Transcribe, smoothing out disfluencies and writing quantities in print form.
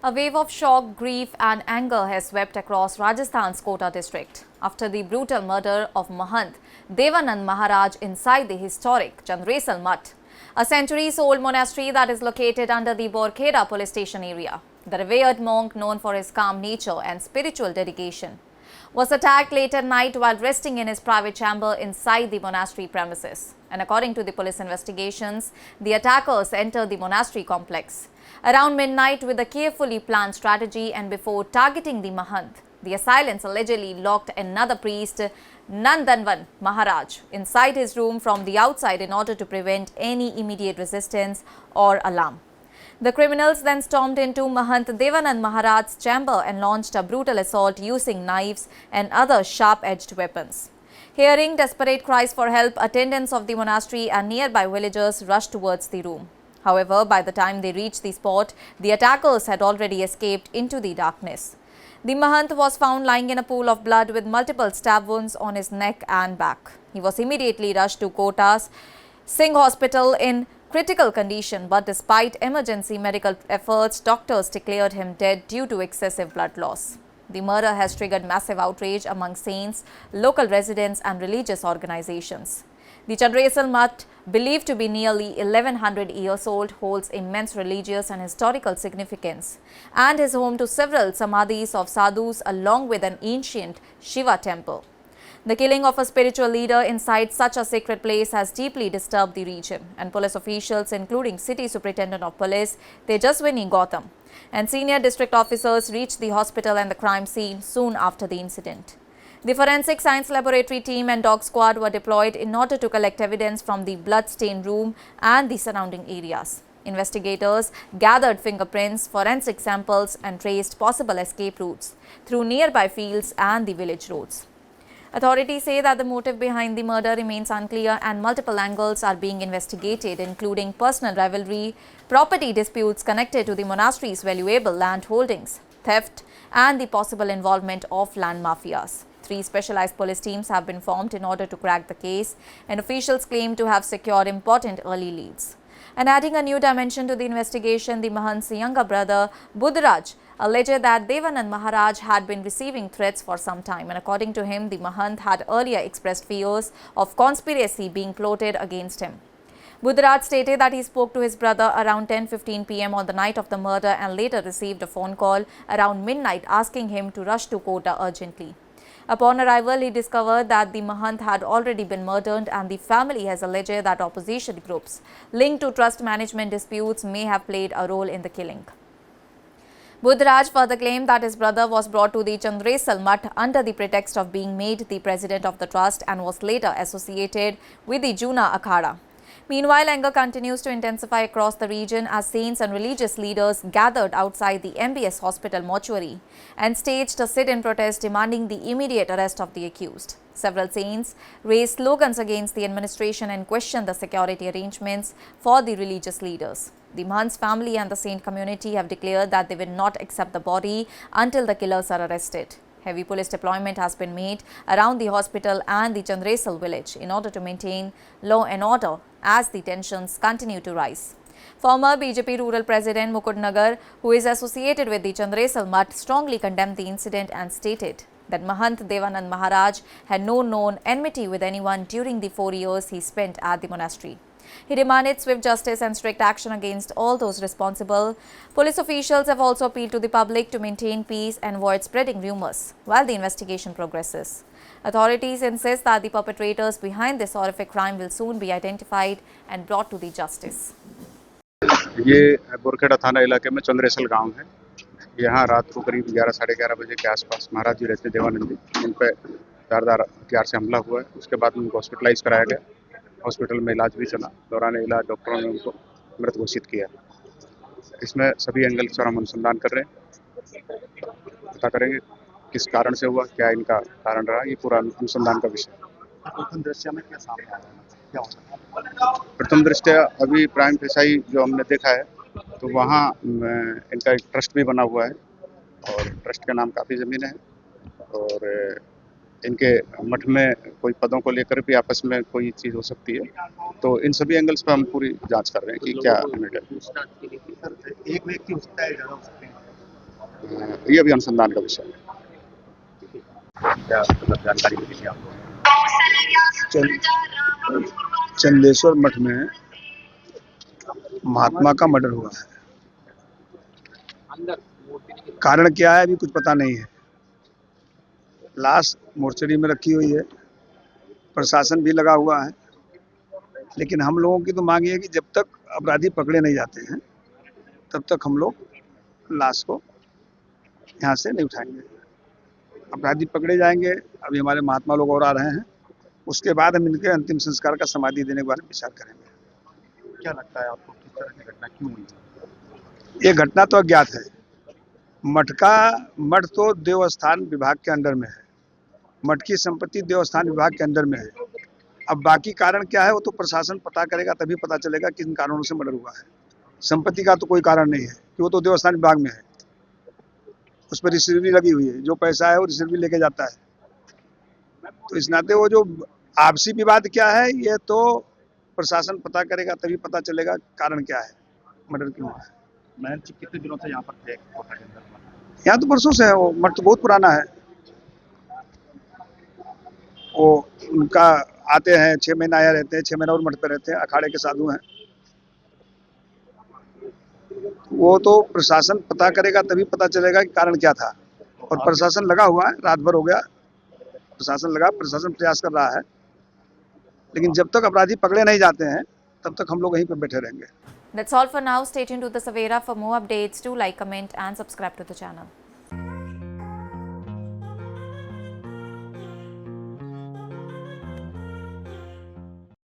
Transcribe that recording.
A wave of shock, grief and anger has swept across Rajasthan's Kota district after the brutal murder of Mahant Devanand Maharaj inside the historic Chandresal Math, a centuries-old monastery that is located under the Borkheda police station area. The revered monk, known for his calm nature and spiritual dedication, was attacked late at night while resting in his private chamber inside the monastery premises. And according to the police investigations, the attackers entered the monastery complex around midnight with a carefully planned strategy, and before targeting the Mahant, the assailants allegedly locked another priest, Nandanvan Maharaj, inside his room from the outside in order to prevent any immediate resistance or alarm. The criminals then stormed into Mahant Devanand Maharaj's chamber and launched a brutal assault using knives and other sharp-edged weapons. Hearing desperate cries for help, attendants of the monastery and nearby villagers rushed towards the room. However, by the time they reached the spot, the attackers had already escaped into the darkness. The Mahant was found lying in a pool of blood with multiple stab wounds on his neck and back. He was immediately rushed to Kota's Singh Hospital in critical condition, but despite emergency medical efforts, doctors declared him dead due to excessive blood loss. The murder has triggered massive outrage among saints, local residents and religious organizations. The Chandresal Math, believed to be nearly 1100 years old, holds immense religious and historical significance and is home to several samadhis of sadhus along with an ancient Shiva temple. The killing of a spiritual leader inside such a sacred place has deeply disturbed the region, and police officials, including City Superintendent of Police Tejaswini Gautam and senior district officers, reached the hospital and the crime scene soon after the incident. The Forensic Science Laboratory team and dog squad were deployed in order to collect evidence from the blood-stained room and the surrounding areas. Investigators gathered fingerprints, forensic samples and traced possible escape routes through nearby fields and the village roads. Authorities say that the motive behind the murder remains unclear and multiple angles are being investigated, including personal rivalry, property disputes connected to the monastery's valuable land holdings, theft and the possible involvement of land mafias. 3 specialized police teams have been formed in order to crack the case, and officials claim to have secured important early leads. And adding a new dimension to the investigation, the Mahant's younger brother, Buddharaj, alleged that Devanand Maharaj had been receiving threats for some time, and according to him, the Mahant had earlier expressed fears of conspiracy being plotted against him. Buddharaj stated that he spoke to his brother around 10:15 p.m. on the night of the murder and later received a phone call around midnight asking him to rush to Kota urgently. Upon arrival, he discovered that the Mahant had already been murdered, and the family has alleged that opposition groups linked to trust management disputes may have played a role in the killing. Buddharaj further claimed that his brother was brought to the Chandresal Math under the pretext of being made the president of the trust and was later associated with the Juna Akhada. Meanwhile, anger continues to intensify across the region as saints and religious leaders gathered outside the MBS hospital mortuary and staged a sit-in protest demanding the immediate arrest of the accused. Several saints raised slogans against the administration and questioned the security arrangements for the religious leaders. The Mahant's family and the saint community have declared that they will not accept the body until the killers are arrested. Heavy police deployment has been made around the hospital and the Chandresal village in order to maintain law and order as the tensions continue to rise. Former BJP rural president Mukund Nagar, who is associated with the Chandresal Math, strongly condemned the incident and stated that Mahant Devanand Maharaj had no known enmity with anyone during the 4 years he spent at the monastery. He demanded swift justice and strict action against all those responsible. Police officials have also appealed to the public to maintain peace and avoid spreading rumors while the investigation progresses. Authorities insist that the perpetrators behind this horrific crime will soon be identified and brought to the justice. ये बोरखेड़ा थाना इलाके में चंद्रेसल गांव है। यहाँ रात को करीब 11 साढ़े 11 बजे के आसपास महाराज जी रहते देवानंद जी, उन पर धारदार हथियार से हमला हुआ है। उसके बाद उनको हॉस्पिटलाइज कराया गया। हॉस्पिटल में इलाज भी चला। दौरान इलाज डॉक्टरों ने उनको मृत घोषित किया। इसमें सभी एंगल से हम अनुसंधान कर रहे हैं, पता करेंगे किस कारण से हुआ, क्या इनका कारण रहा, ये पूरा अनुसंधान का विषय। प्रथम दृष्टया में क्या सामने आया, क्या हो सकता है? प्रथम दृष्टया अभी प्राइम फेसाई जो हमने देखा है, तो वहाँ इनका एक ट्रस्ट भी बना हुआ है और ट्रस्ट के नाम काफ़ी ज़मीन है और इनके मठ में कोई पदों को लेकर भी आपस में कोई चीज़ हो सकती है। तो इन सभी एंगल्स पर हम पूरी जांच कर रहे हैं कि क्या मैटर है। एक व्यक्ति हो सकता है, ज़्यादा हो सकते हैं। ये अभी अनुसंधान का विषय है। क्या मतलब जानकारी मिली थी आपको? चंदेश्वर मठ में महात्मा का मर्डर हुआ है। कारण क्या है अभी कुछ पता नहीं है। लाश मोर्चरी में रखी हुई है, प्रशासन भी लगा हुआ है, लेकिन हम लोगों की तो मांग है कि जब तक अपराधी पकड़े नहीं जाते हैं तब तक हम लोग लाश को यहाँ से नहीं उठाएंगे। अपराधी पकड़े जाएंगे, अभी हमारे महात्मा लोग और आ रहे हैं, उसके बाद हम इनके अंतिम संस्कार का समाधि देने के बारे में विचार करेंगे। क्या लगता है आपको किस तरह की घटना क्यों हुई? ये घटना तो अज्ञात है। मठ तो देवस्थान विभाग के अंडर में है, मठ की संपत्ति देवस्थान विभाग के अंदर में है। अब बाकी कारण क्या है वो तो प्रशासन पता करेगा, तभी पता चलेगा किन कारणों से मर्डर हुआ है। संपत्ति का तो कोई कारण नहीं है कि वो तो देवस्थान विभाग में है, उस पर रिसिवरी लगी हुई है, जो पैसा है वो रिसिवरी लेके जाता है। तो इस नाते वो जो आपसी विवाद क्या है ये तो प्रशासन पता करेगा, तभी पता चलेगा कारण क्या है, मर्डर क्यों हुआ है। महंत जी कितने दिनों से यहाँ पर थे कोटा के अंदर? यहाँ तो बरसों से है, वो मठ तो बहुत पुराना है। वो उनका आते हैं 6 महीना आया रहते हैं, 6 महीना और मठ पे रहते हैं, अखाड़े के साधु हैं। वो तो प्रशासन पता करेगा तभी पता चलेगा कि कारण क्या था, और प्रशासन लगा हुआ है, रात भर हो गया प्रशासन लगा, प्रशासन प्रयास कर रहा है, लेकिन जब तक अपराधी पकड़े नहीं जाते हैं तब तक हम लोग यहीं पर बैठे रहेंगे। That's all for now. Stay tuned to the Savera for more updates. Do like, comment and subscribe to the channel.